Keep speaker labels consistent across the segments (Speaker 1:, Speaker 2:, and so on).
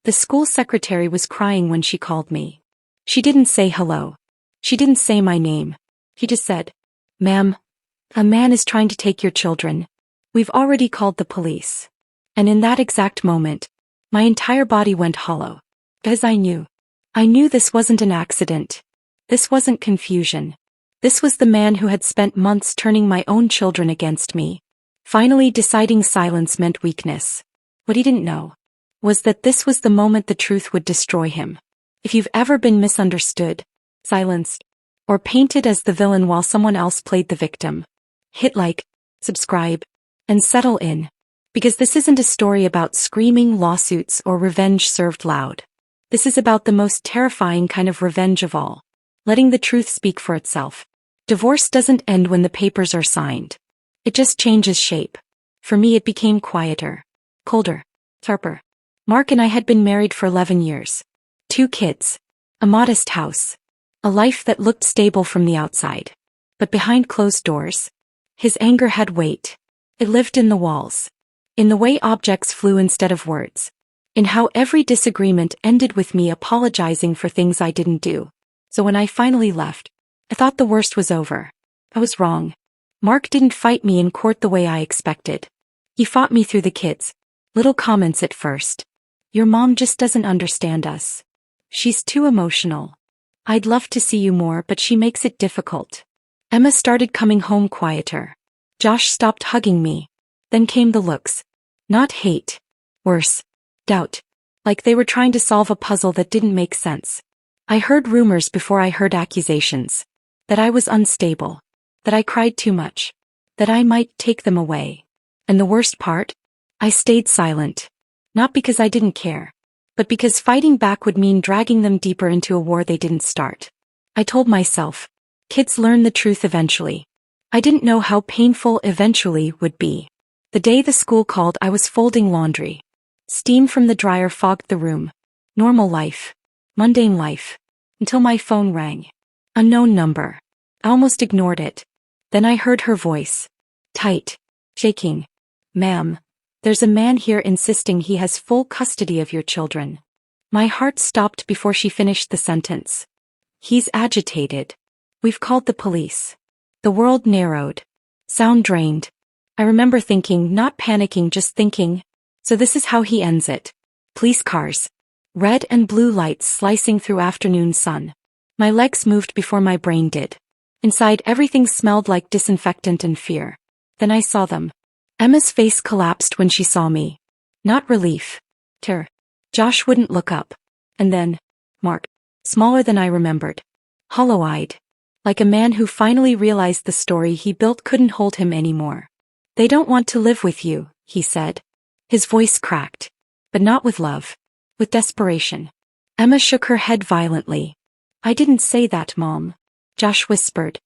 Speaker 1: The school secretary was crying when she called me. She didn't say hello. She didn't say my name. He just said, "Ma'am, a man is trying to take your children. We've already called the police." And in that exact moment, my entire body went hollow. Because I knew this wasn't an accident. This wasn't confusion. This was the man who had spent months turning my own children against me, finally deciding silence meant weakness. What he didn't know was that this was the moment the truth would destroy him. If you've ever been misunderstood, silenced, or painted as the villain while someone else played the victim, hit like, subscribe, and settle in. Because this isn't a story about screaming lawsuits or revenge served loud. This is about the most terrifying kind of revenge of all. Letting the truth speak for itself. Divorce doesn't end when the papers are signed. It just changes shape. For me it became quieter, colder, sharper. Mark and I had been married for 11 years. 2 kids. A modest house. A life that looked stable from the outside. But behind closed doors, his anger had weight. It lived in the walls. In the way objects flew instead of words. In how every disagreement ended with me apologizing for things I didn't do. So when I finally left, I thought the worst was over. I was wrong. Mark didn't fight me in court the way I expected. He fought me through the kids. Little comments at first. "Your mom just doesn't understand us. She's too emotional. I'd love to see you more, but she makes it difficult." Emma started coming home quieter. Josh stopped hugging me. Then came the looks. Not hate. Worse. Doubt. Like they were trying to solve a puzzle that didn't make sense. I heard rumors before I heard accusations. That I was unstable. That I cried too much. That I might take them away. And the worst part? I stayed silent. Not because I didn't care. But because fighting back would mean dragging them deeper into a war they didn't start. I told myself, kids learn the truth eventually. I didn't know how painful eventually would be. The day the school called, I was folding laundry. Steam from the dryer fogged the room. Normal life. Mundane life. Until my phone rang. Unknown number. I almost ignored it. Then I heard her voice. Tight. Shaking. "Ma'am, there's a man here insisting he has full custody of your children." My heart stopped before she finished the sentence. "He's agitated. We've called the police." The world narrowed. Sound drained. I remember thinking, not panicking, just thinking. So this is how he ends it. Police cars. Red and blue lights slicing through afternoon sun. My legs moved before my brain did. Inside everything smelled like disinfectant and fear. Then I saw them. Emma's face collapsed when she saw me. Not relief. Terror. Josh wouldn't look up. And then, Mark. Smaller than I remembered. Hollow-eyed. Like a man who finally realized the story he built couldn't hold him anymore. "They don't want to live with you," he said. His voice cracked. But not with love. With desperation. Emma shook her head violently. "I didn't say that, Mom." Josh whispered.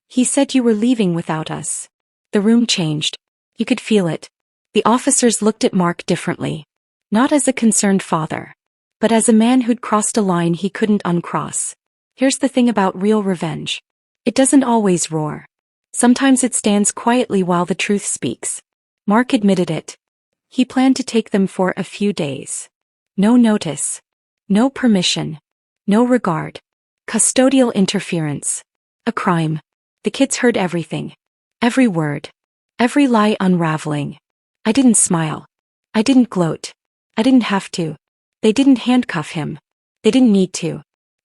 Speaker 1: "He said you were leaving without us." The room changed. You could feel it. The officers looked at Mark differently. Not as a concerned father. But as a man who'd crossed a line he couldn't uncross. Here's the thing about real revenge. It doesn't always roar. Sometimes it stands quietly while the truth speaks. Mark admitted it. He planned to take them for a few days. No notice. No permission. No regard. Custodial interference. A crime. The kids heard everything. Every word. Every lie unraveling. I didn't smile. I didn't gloat. I didn't have to. They didn't handcuff him. They didn't need to.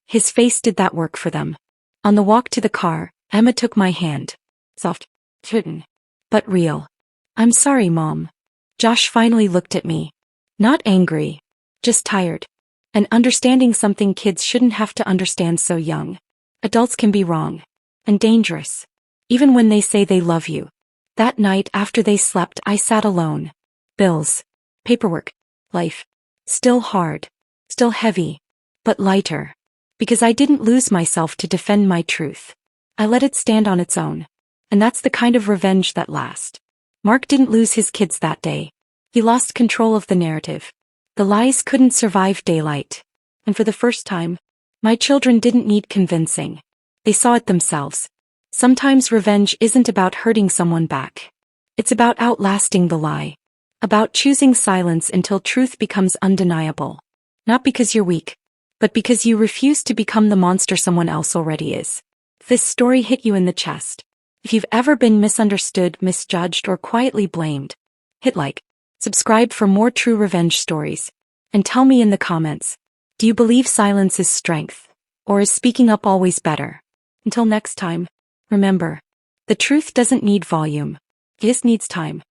Speaker 1: His face did that work for them. On the walk to the car, Emma took my hand. Soft. Certain. But real. "I'm sorry, Mom." Josh finally looked at me. Not angry. Just tired. And understanding something kids shouldn't have to understand so young. Adults can be wrong. And dangerous. Even when they say they love you. That night after they slept I sat alone. Bills. Paperwork. Life. Still hard. Still heavy. But lighter. Because I didn't lose myself to defend my truth. I let it stand on its own. And that's the kind of revenge that lasts. Mark didn't lose his kids that day. He lost control of the narrative. The lies couldn't survive daylight. And for the first time, my children didn't need convincing. They saw it themselves. Sometimes revenge isn't about hurting someone back. It's about outlasting the lie. About choosing silence until truth becomes undeniable. Not because you're weak, but because you refuse to become the monster someone else already is. If this story hit you in the chest, if you've ever been misunderstood, misjudged, or quietly blamed, hit like, subscribe for more true revenge stories, and tell me in the comments, do you believe silence is strength, or is speaking up always better? Until next time, remember, the truth doesn't need volume, it just needs time.